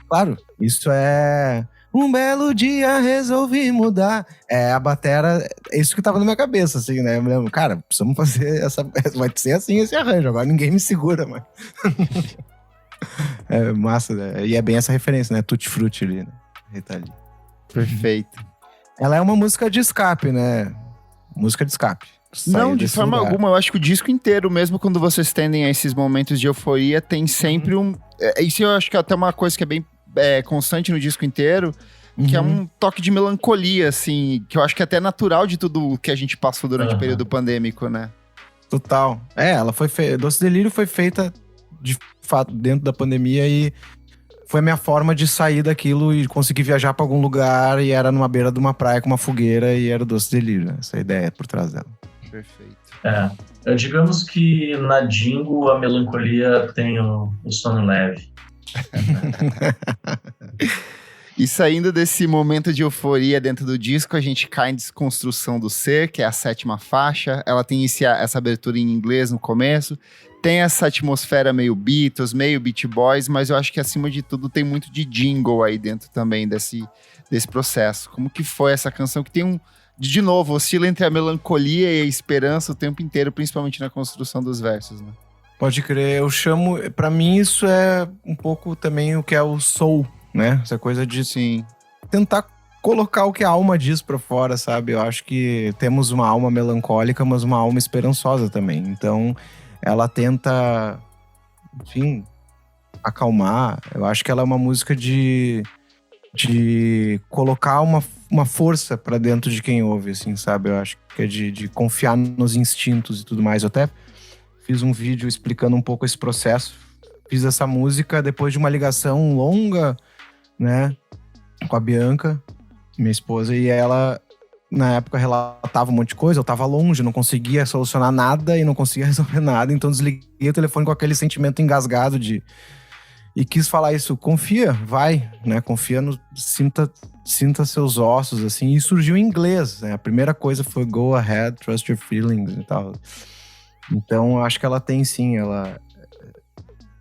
claro, isso é... Um belo dia resolvi mudar. A batera, é isso que tava na minha cabeça, assim, né? Eu me lembro, cara, precisamos fazer vai ser assim esse arranjo, agora ninguém me segura, mas... É massa, né? E é bem essa referência, né? Tutti Frutti ali, né? Rita Lee. Perfeito. Ela é uma música de escape, né? Música de escape. Não, de forma alguma. Eu acho que o disco inteiro, mesmo quando vocês tendem a esses momentos de euforia, tem sempre isso eu acho que é até uma coisa que é bem constante no disco inteiro, que é um toque de melancolia, assim, que eu acho que é até natural de tudo que a gente passou durante o período pandêmico, né? Total. Ela foi feita... Doce Delírio foi feita de fato dentro da pandemia e foi a minha forma de sair daquilo e conseguir viajar pra algum lugar, e era numa beira de uma praia com uma fogueira e era Doce Delírio, né? Essa ideia por trás dela. Perfeito. Digamos que na Dingo a melancolia tem o sono leve. E saindo desse momento de euforia dentro do disco, a gente cai em Desconstrução do Ser, que é a 7ª faixa. Ela tem essa abertura em inglês no começo. Tem essa atmosfera meio Beatles, meio Beach Boys, mas eu acho que acima de tudo tem muito de jingle aí dentro também desse processo. Como que foi essa canção que tem de novo, oscila entre a melancolia e a esperança o tempo inteiro, principalmente na construção dos versos, né? Pode crer, pra mim isso é um pouco também o que é o soul, né? Essa coisa de tentar colocar o que a alma diz pra fora, sabe? Eu acho que temos uma alma melancólica, mas uma alma esperançosa também. Então, ela tenta, enfim, acalmar. Eu acho que ela é uma música de colocar uma uma força pra dentro de quem ouve, assim, sabe? Eu acho que é de confiar nos instintos e tudo mais. Eu até fiz um vídeo explicando um pouco esse processo. Fiz essa música depois de uma ligação longa, né, com a Bianca, minha esposa, e ela, na época, relatava um monte de coisa. Eu tava longe, não conseguia solucionar nada e não conseguia resolver nada, então desliguei o telefone com aquele sentimento engasgado e quis falar isso: confia, vai, né, confia no... Sinta seus ossos, assim, e surgiu em inglês, né, a primeira coisa foi go ahead, trust your feelings e tal. Então, eu acho que ela tem, sim,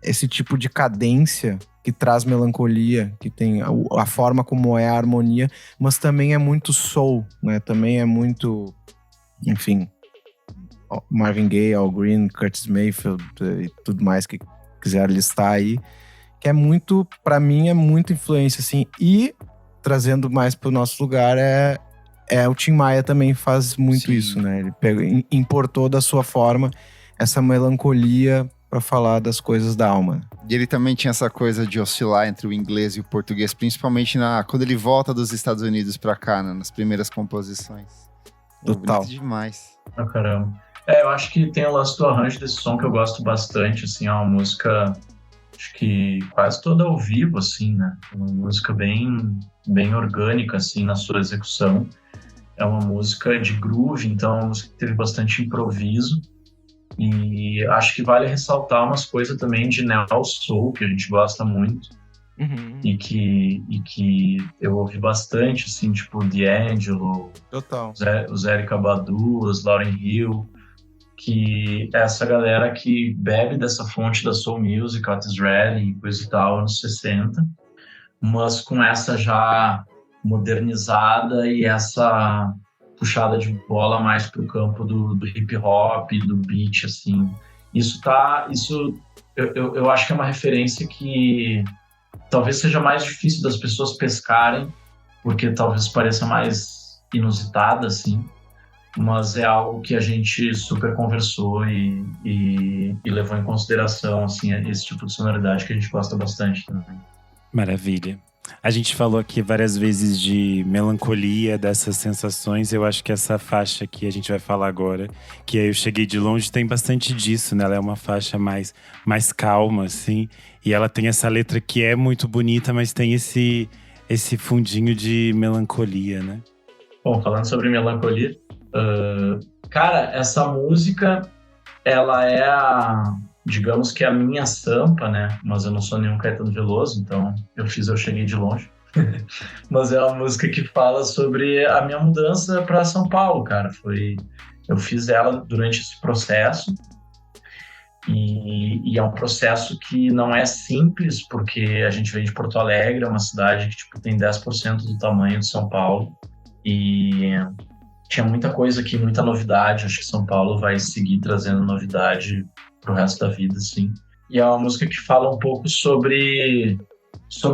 esse tipo de cadência que traz melancolia, que tem a forma como é a harmonia, mas também é muito soul, né? Também é muito, enfim, Marvin Gaye, Al Green, Curtis Mayfield e tudo mais que quiser listar aí, que é muito, pra mim, é muita influência, assim. E, trazendo mais pro nosso lugar, o Tim Maia também faz muito isso, né? Ele importou da sua forma essa melancolia pra falar das coisas da alma. E ele também tinha essa coisa de oscilar entre o inglês e o português, principalmente quando ele volta dos Estados Unidos pra cá, né, nas primeiras composições. Total. Bonito demais. Ah, caramba. Eu acho que tem o lance do arranjo desse som que eu gosto bastante, assim, é uma música, acho que quase toda ao vivo, assim, né? Uma música bem, bem orgânica, assim, na sua execução. É uma música de groove, então é uma música que teve bastante improviso. E acho que vale ressaltar umas coisas também de neo soul, que a gente gosta muito. Uhum. E que eu ouvi bastante, assim, tipo D'Angelo, Total. os Erykah Badu, os Lauryn Hill, que é essa galera que bebe dessa fonte da soul music, Otis Redding e coisa e tal, anos 60, mas com essa já modernizada e essa puxada de bola mais pro campo do hip hop, do beat, assim. Eu acho que é uma referência que talvez seja mais difícil das pessoas pescarem, porque talvez pareça mais inusitada, assim, mas é algo que a gente super conversou e levou em consideração, assim, esse tipo de sonoridade que a gente gosta bastante também. Maravilha. A gente falou aqui várias vezes de melancolia, dessas sensações. Eu acho que essa faixa que a gente vai falar agora, que é Eu Cheguei de Longe, tem bastante disso, né? Ela é uma faixa mais calma, assim. E ela tem essa letra que é muito bonita, mas tem esse fundinho de melancolia, né? Bom, falando sobre melancolia, cara, essa música, ela é digamos que a minha sampa, né? Mas eu não sou nenhum Caetano Veloso, então Eu Cheguei de Longe. Mas é uma música que fala sobre a minha mudança para São Paulo, cara. Eu fiz ela durante esse processo e é um processo que não é simples, porque a gente vem de Porto Alegre, é uma cidade que tipo, tem 10% do tamanho de São Paulo e tinha muita coisa aqui, muita novidade. Acho que São Paulo vai seguir trazendo novidade pro resto da vida, assim. E é uma música que fala um pouco sobre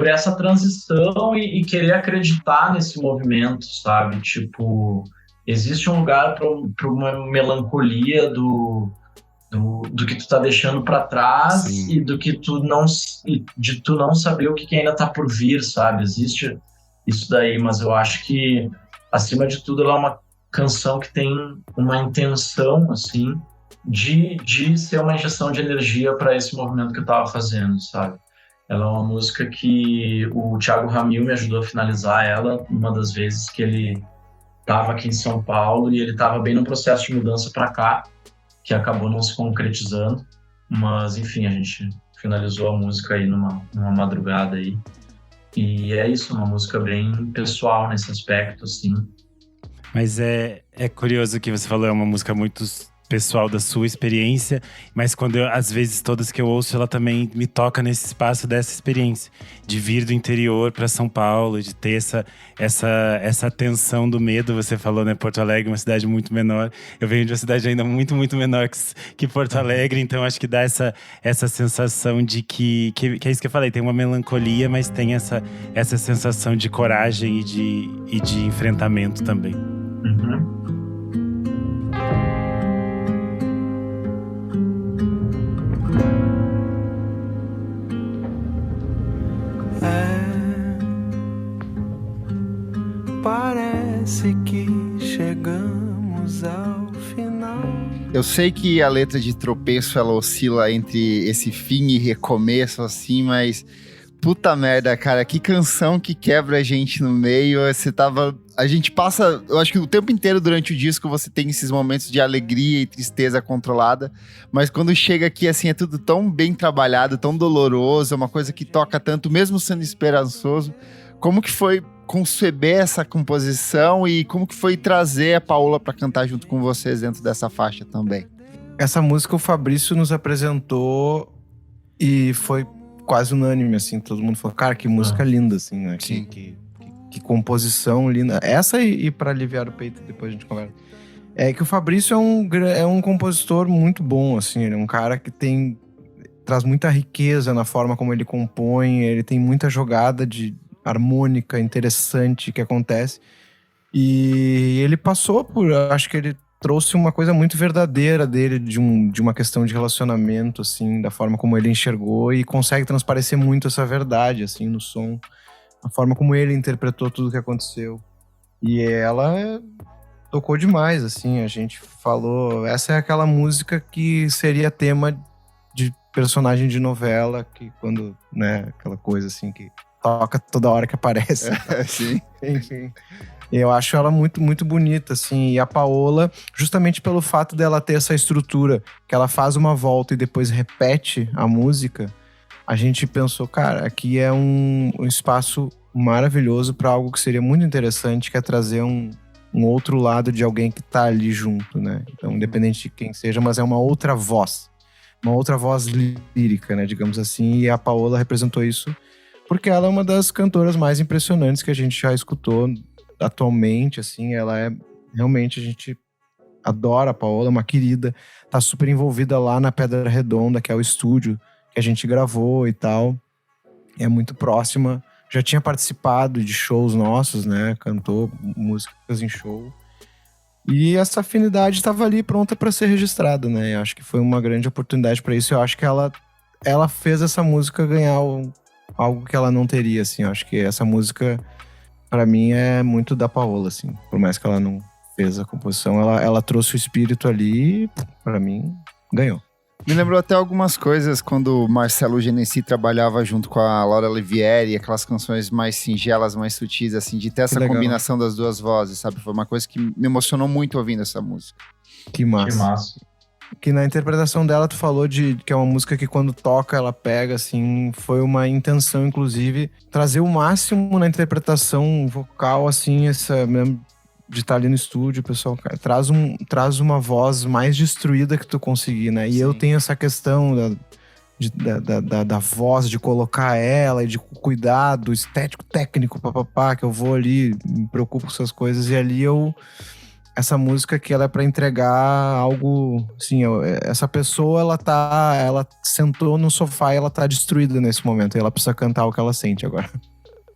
essa transição e querer acreditar nesse movimento, sabe? Tipo, existe um lugar para uma melancolia do que tu tá deixando para trás. Sim. E do que de tu não saber o que ainda tá por vir, sabe? Existe isso daí, mas eu acho que, acima de tudo, ela é uma canção que tem uma intenção, assim, de ser uma injeção de energia para esse movimento que eu tava fazendo, sabe? Ela é uma música que o Thiago Ramil me ajudou a finalizar ela uma das vezes que ele tava aqui em São Paulo e ele tava bem no processo de mudança para cá, que acabou não se concretizando, mas enfim, a gente finalizou a música aí numa madrugada aí. E é isso, uma música bem pessoal nesse aspecto, assim. Mas é curioso que você falou, é uma música muito pessoal da sua experiência, mas às vezes todas que eu ouço, ela também me toca nesse espaço dessa experiência, de vir do interior para São Paulo, de ter essa tensão do medo. Você falou, né, Porto Alegre, uma cidade muito menor. Eu venho de uma cidade ainda muito, muito menor que Porto Alegre, então acho que dá essa sensação de que é isso que eu falei, tem uma melancolia, mas tem essa sensação de coragem e de enfrentamento também. Uhum. Parece sei que a letra de Tropeço, ela oscila entre esse fim e recomeço, assim, mas... Puta merda, cara, que canção que quebra a gente no meio. A gente passa, eu acho que o tempo inteiro durante o disco você tem esses momentos de alegria e tristeza controlada, mas quando chega aqui, assim, é tudo tão bem trabalhado, tão doloroso, é uma coisa que toca tanto, mesmo sendo esperançoso. Como que foi conceber essa composição e como que foi trazer a Paola pra cantar junto com vocês dentro dessa faixa também? Essa música o Fabrício nos apresentou e foi quase unânime, assim, todo mundo falou, cara, que música linda, assim, né? Sim. Que composição linda. Essa e Pra Aliviar o Peito, depois a gente conversa. É que o Fabrício é um compositor muito bom, assim, ele é um cara que traz muita riqueza na forma como ele compõe, ele tem muita jogada de harmônica interessante que acontece. E ele passou por, acho que ele trouxe uma coisa muito verdadeira dele, de uma questão de relacionamento, assim, da forma como ele enxergou e consegue transparecer muito essa verdade, assim, no som. A forma como ele interpretou tudo o que aconteceu. E ela tocou demais, assim, a gente falou... Essa é aquela música que seria tema de personagem de novela, que quando, né, aquela coisa, assim, que toca toda hora que aparece. Sim. Enfim... Eu acho ela muito, muito bonita, assim. E a Paola, justamente pelo fato dela ter essa estrutura, que ela faz uma volta e depois repete a música, a gente pensou, cara, aqui é um espaço maravilhoso para algo que seria muito interessante, que é trazer um outro lado de alguém que tá ali junto, né? Então, independente de quem seja, mas é uma outra voz lírica, né? Digamos assim. E a Paola representou isso porque ela é uma das cantoras mais impressionantes que a gente já escutou atualmente, assim, ela é realmente, a gente adora a Paola, é uma querida, tá super envolvida lá na Pedra Redonda, que é o estúdio que a gente gravou e tal, é muito próxima, já tinha participado de shows nossos, né, cantou músicas em show, e essa afinidade estava ali pronta para ser registrada, né, eu acho que foi uma grande oportunidade para isso, eu acho que ela fez essa música ganhar algo que ela não teria, assim, eu acho que essa música pra mim é muito da Paola, assim. Por mais que ela não fez a composição, ela trouxe o espírito ali e, pra mim, ganhou. Me lembrou até algumas coisas quando o Marcelo Genesi trabalhava junto com a Laura Olivieri, aquelas canções mais singelas, mais sutis, assim, de ter essa combinação das duas vozes, sabe? Foi uma coisa que me emocionou muito ouvindo essa música. Que massa. Que massa. Que na interpretação dela tu falou que é uma música que quando toca ela pega, assim, foi uma intenção, inclusive, trazer o máximo na interpretação vocal, assim, essa mesmo de estar ali no estúdio, pessoal, cara, traz uma voz mais destruída que tu conseguir, né? E Sim. eu tenho essa questão da voz, de colocar ela e de cuidado estético, técnico, papapá, que eu vou ali, me preocupo com essas coisas, e ali essa música que ela é pra entregar algo, assim, essa pessoa, ela sentou no sofá e ela tá destruída nesse momento, e ela precisa cantar o que ela sente agora.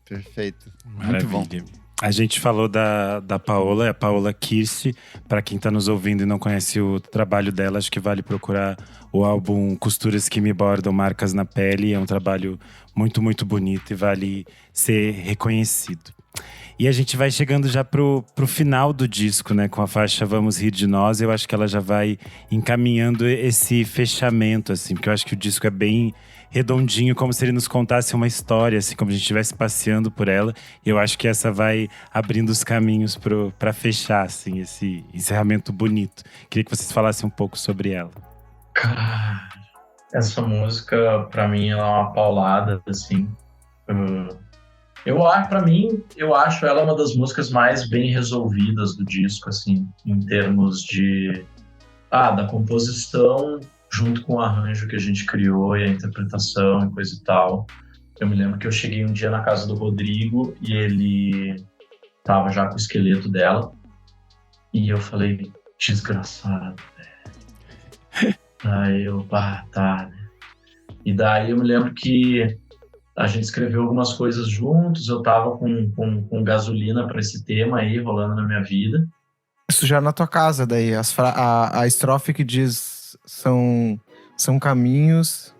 Perfeito. Maravilha. Muito bom. A gente falou da Paola, a Paola Kirsi. Para quem tá nos ouvindo e não conhece o trabalho dela, acho que vale procurar o álbum Costuras que Me Bordam, Marcas na Pele. É um trabalho muito, muito bonito e vale ser reconhecido. E a gente vai chegando já pro final do disco, né? Com a faixa Vamos Rir de Nós. Eu acho que ela já vai encaminhando esse fechamento, assim. Porque eu acho que o disco é bem redondinho, como se ele nos contasse uma história, assim. Como se a gente estivesse passeando por ela. E eu acho que essa vai abrindo os caminhos pra fechar, assim, esse encerramento bonito. Queria que vocês falassem um pouco sobre ela. Cara, essa música, pra mim, ela é uma paulada, assim. Eu acho ela uma das músicas mais bem resolvidas do disco, assim, em termos da composição junto com o arranjo que a gente criou e a interpretação e coisa e tal. Eu me lembro que eu cheguei um dia na casa do Rodrigo e ele tava já com o esqueleto dela e eu falei, desgraçado, velho. Aí eu, tá, né? E daí eu me lembro que a gente escreveu algumas coisas juntos, eu tava com gasolina para esse tema aí, rolando na minha vida. Isso já na tua casa, daí. A estrofe que diz são caminhos...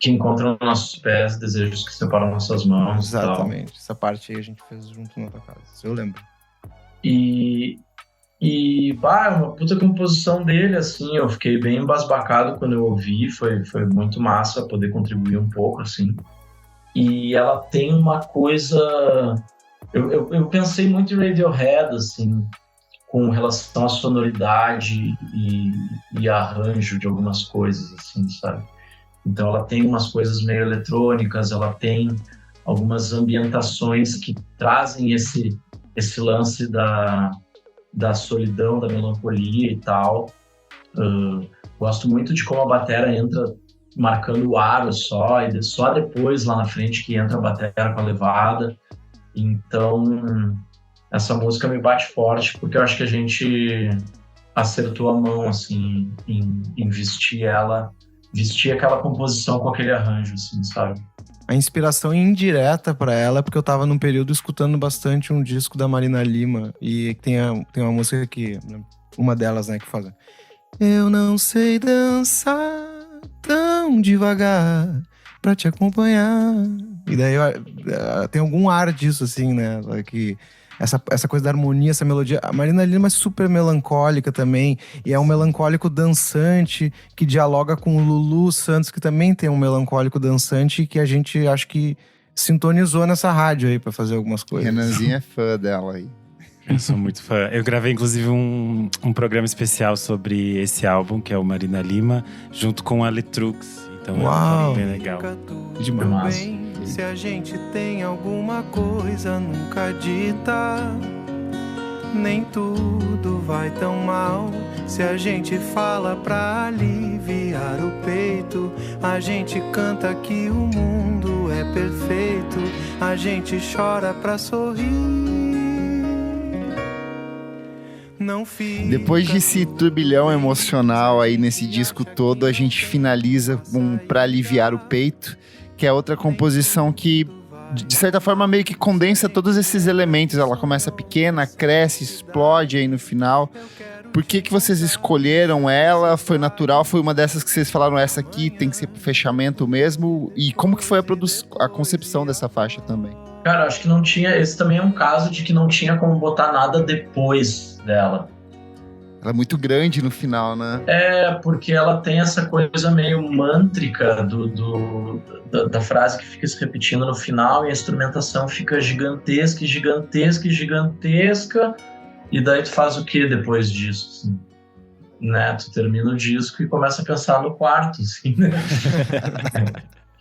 Que encontram nossos pés, desejos que separam nossas mãos. Exatamente. Essa parte aí a gente fez junto na tua casa. Isso eu lembro. E E, é uma puta composição dele, assim, eu fiquei bem embasbacado quando eu ouvi, foi muito massa poder contribuir um pouco, assim. E ela tem uma coisa... Eu pensei muito em Radiohead, assim, com relação à sonoridade e arranjo de algumas coisas, assim, sabe? Então ela tem umas coisas meio eletrônicas, ela tem algumas ambientações que trazem esse lance da solidão, da melancolia e tal. Gosto muito de como a batera entra marcando o aro só, e só depois lá na frente que entra a batera com a levada. Então essa música me bate forte, porque eu acho que a gente acertou a mão, assim, em vestir aquela composição com aquele arranjo, assim, sabe? A inspiração indireta pra ela é porque eu tava num período escutando bastante um disco da Marina Lima, e tem uma música que, uma delas, né, que fala: eu não sei dançar tão devagar pra te acompanhar. E daí tem algum ar disso, assim, né? Que essa coisa da harmonia, essa melodia. A Marina Lima é super melancólica também. E é um melancólico dançante que dialoga com o Lulu Santos, que também tem um melancólico dançante, que a gente, acho que, sintonizou nessa rádio aí pra fazer algumas coisas. Renanzinho é fã dela aí. Eu sou muito fã. Eu gravei, inclusive, um programa especial sobre esse álbum, que é o Marina Lima, junto com a Letrux. Então Uau. é bem legal. Demais. Se a gente tem alguma coisa nunca dita, nem tudo vai tão mal. Se a gente fala pra aliviar o peito, a gente canta que o mundo é perfeito, a gente chora pra sorrir. Não fica. Depois desse turbilhão emocional aí nesse disco todo, a gente finaliza com Pra Aliviar o Peito, que é outra composição que, de certa forma, meio que condensa todos esses elementos. Ela começa pequena, cresce, explode aí no final. Por que vocês escolheram ela? Foi natural? Foi uma dessas que vocês falaram, essa aqui tem que ser pro fechamento mesmo? E como que foi a concepção dessa faixa também? Cara, acho que não tinha... Esse também é um caso de que não tinha como botar nada depois dela. Ela é muito grande no final, né? É, porque ela tem essa coisa meio mântrica da frase que fica se repetindo no final, e a instrumentação fica gigantesca, gigantesca, gigantesca, e daí tu faz o que depois disso, assim? Né? Tu termina o disco e começa a pensar no quarto, assim, né?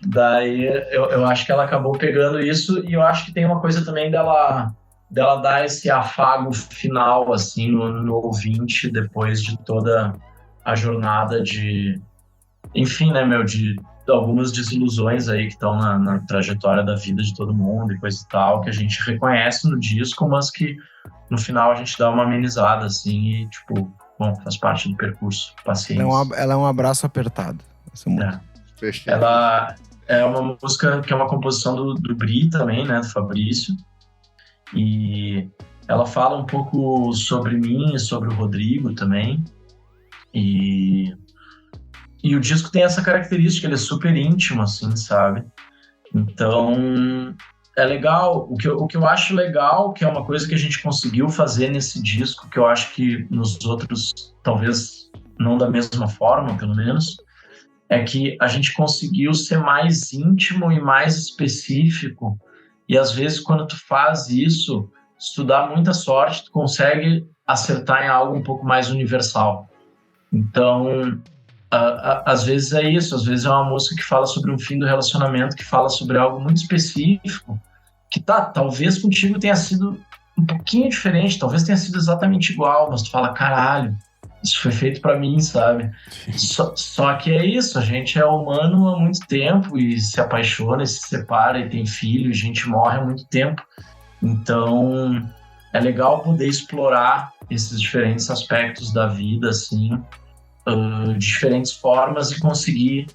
Daí eu acho que ela acabou pegando isso, e eu acho que tem uma coisa também dela dar esse afago final, assim, no ouvinte, depois de toda a jornada de... Enfim, né, de algumas desilusões aí que estão na trajetória da vida de todo mundo e coisa e tal, que a gente reconhece no disco, mas que no final a gente dá uma amenizada, assim, e, tipo, bom, faz parte do percurso, paciência. Ela é um abraço apertado, essa música. Ela é uma música que é uma composição do Bri também, né, do Fabrício. E ela fala um pouco sobre mim e sobre o Rodrigo também. E o disco tem essa característica, ele é super íntimo, assim, sabe? Então, é legal. O que eu acho legal, que é uma coisa que a gente conseguiu fazer nesse disco, que eu acho que nos outros, talvez não da mesma forma, pelo menos, é que a gente conseguiu ser mais íntimo e mais específico. E às vezes, quando tu faz isso, se tu dá muita sorte, tu consegue acertar em algo um pouco mais universal. Então, às vezes é isso. Às vezes é uma música que fala sobre um fim do relacionamento, que fala sobre algo muito específico, que talvez contigo tenha sido um pouquinho diferente, talvez tenha sido exatamente igual, mas tu fala, caralho, isso foi feito pra mim, sabe? Só que é isso, a gente é humano há muito tempo e se apaixona, e se separa e tem filho, e a gente morre há muito tempo. Então, é legal poder explorar esses diferentes aspectos da vida, assim, de diferentes formas e conseguir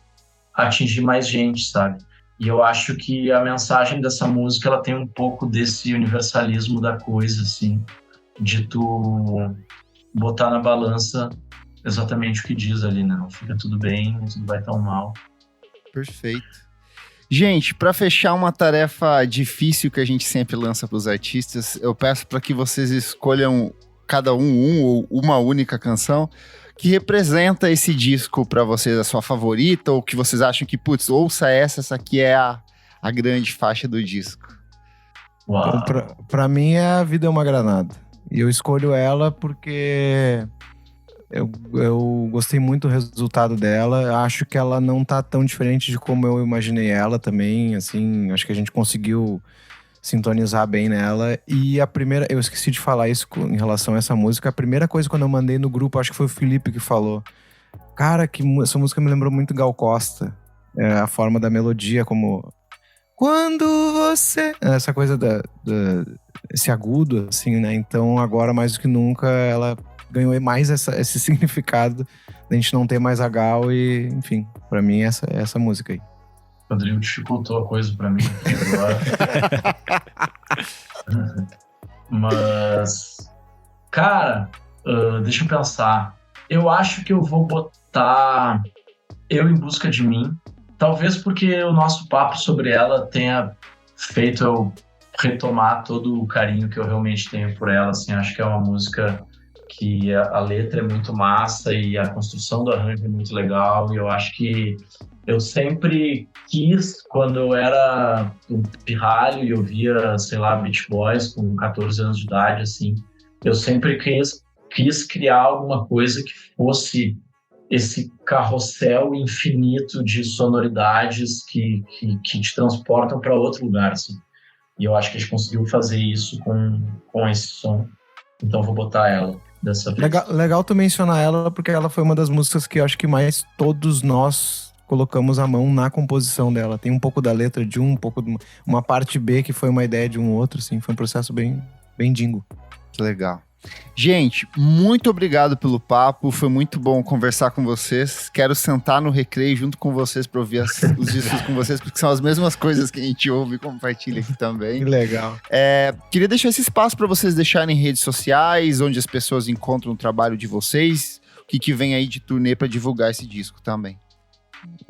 atingir mais gente, sabe? E eu acho que a mensagem dessa música, ela tem um pouco desse universalismo da coisa, assim, de tu botar na balança exatamente o que diz ali, né? Não fica tudo bem, tudo vai tão mal. Perfeito. Gente, para fechar uma tarefa difícil que a gente sempre lança para os artistas, eu peço para que vocês escolham cada um ou uma única canção que representa esse disco pra vocês, a sua favorita, ou que vocês acham que, putz, ouça essa aqui é a grande faixa do disco. Uau. Então, pra mim, A Vida é uma Granada. E eu escolho ela porque eu gostei muito do resultado dela. Acho que ela não tá tão diferente de como eu imaginei ela também. Assim, acho que a gente conseguiu sintonizar bem nela. E eu esqueci de falar isso em relação a essa música. A primeira coisa quando eu mandei no grupo, acho que foi o Felipe que falou. Cara, essa música me lembrou muito Gal Costa. A forma da melodia, como... Quando você... Essa coisa esse agudo, assim, né? Então, agora, mais do que nunca, ela ganhou mais esse significado da gente não ter mais a Gal e, enfim, pra mim, essa música aí. O Rodrigo dificultou a coisa pra mim agora. Mas, cara, deixa eu pensar. Eu acho que eu vou botar Eu em Busca de Mim. Talvez porque o nosso papo sobre ela tenha feito eu retomar todo o carinho que eu realmente tenho por ela. Assim, acho que é uma música que a letra é muito massa e a construção do arranjo é muito legal. E eu acho que eu sempre quis, quando eu era um pirralho e eu via, sei lá, Beach Boys com 14 anos de idade, assim, eu sempre quis criar alguma coisa que fosse esse carrossel infinito de sonoridades que te transportam para outro lugar, assim. E eu acho que a gente conseguiu fazer isso com esse som. Então vou botar ela dessa vez. Legal tu mencionar ela, porque ela foi uma das músicas que eu acho que mais todos nós colocamos a mão na composição dela. Tem um pouco da letra de um pouco de uma parte B que foi uma ideia de um outro, assim. Foi um processo bem dingo. Que legal. Gente, muito obrigado pelo papo, foi muito bom conversar com vocês. Quero sentar no recreio junto com vocês para ouvir os discos com vocês, porque são as mesmas coisas que a gente ouve e compartilha aqui também. Que legal. Queria deixar esse espaço para vocês deixarem redes sociais, onde as pessoas encontram o trabalho de vocês, o que vem aí de turnê para divulgar esse disco também.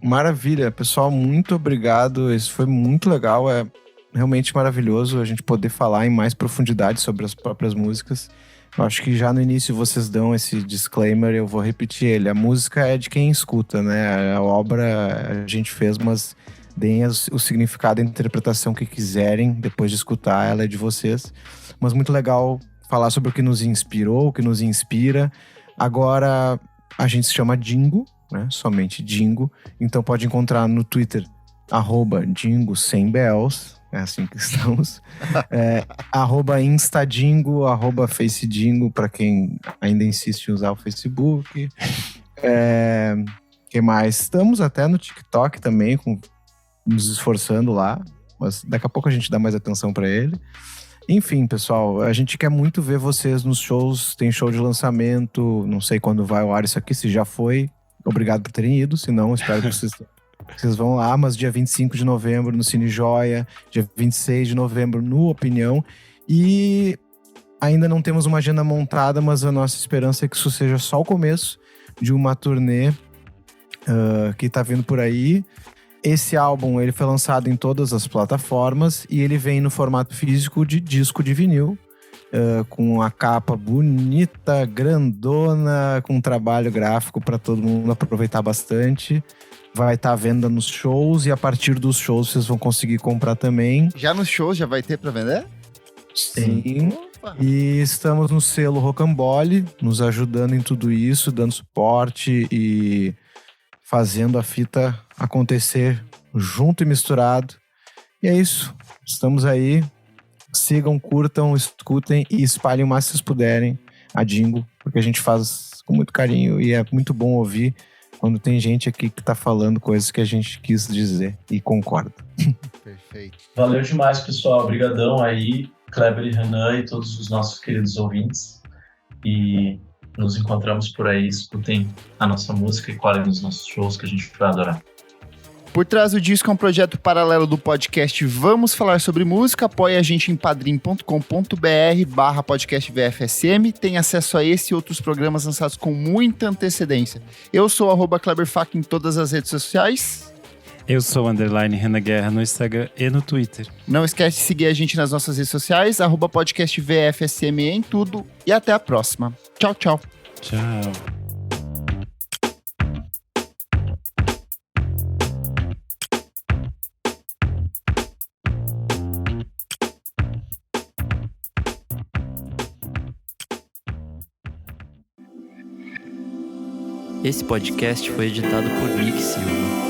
Maravilha, pessoal, muito obrigado, isso foi muito legal, é realmente maravilhoso a gente poder falar em mais profundidade sobre as próprias músicas. Eu acho que já no início vocês dão esse disclaimer, eu vou repetir ele. A música é de quem escuta, né? A obra a gente fez, mas deem o significado e a interpretação que quiserem depois de escutar, ela é de vocês. Mas muito legal falar sobre o que nos inspirou, o que nos inspira. Agora a gente se chama Dingo, né? Somente Dingo. Então pode encontrar no Twitter @Dingo sem Bells. É assim que estamos. @Instadingo, @Facedingo, para quem ainda insiste em usar o Facebook. Que mais? Estamos até no TikTok também, nos esforçando lá. Mas daqui a pouco a gente dá mais atenção para ele. Enfim, pessoal, a gente quer muito ver vocês nos shows. Tem show de lançamento, não sei quando vai ao ar isso aqui, se já foi. Obrigado por terem ido, se não, espero que vocês vão lá, mas dia 25 de novembro no Cine Joia, dia 26 de novembro no Opinião. E ainda não temos uma agenda montada, mas a nossa esperança é que isso seja só o começo de uma turnê que tá vindo por aí. Esse álbum ele foi lançado em todas as plataformas e ele vem no formato físico de disco de vinil, com a capa bonita, grandona, com um trabalho gráfico para todo mundo aproveitar bastante. Vai estar à venda nos shows e a partir dos shows vocês vão conseguir comprar também. Já nos shows já vai ter para vender? Sim. E estamos no selo Rocambole, nos ajudando em tudo isso, dando suporte e fazendo a fita acontecer junto e misturado. E é isso. Estamos aí. Sigam, curtam, escutem e espalhem o mais que vocês puderem a Dingo, porque a gente faz com muito carinho e é muito bom ouvir quando tem gente aqui que tá falando coisas que a gente quis dizer e concorda. Perfeito. Valeu demais, pessoal. Obrigadão aí, Kleber e Renan e todos os nossos queridos ouvintes. E nos encontramos por aí. Escutem a nossa música e colhem nos nossos shows que a gente vai adorar. Por Trás do Disco é um projeto paralelo do podcast Vamos Falar Sobre Música. Apoie a gente em padrim.com.br/podcast VFSM. Tem acesso a esse e outros programas lançados com muita antecedência. Eu sou @KleberFac em todas as redes sociais. Eu sou _Renan Guerra no Instagram e no Twitter. Não esquece de seguir a gente nas nossas redes sociais, @podcastvfsme em tudo. E até a próxima. Tchau, tchau. Tchau. Esse podcast foi editado por Nick Silva.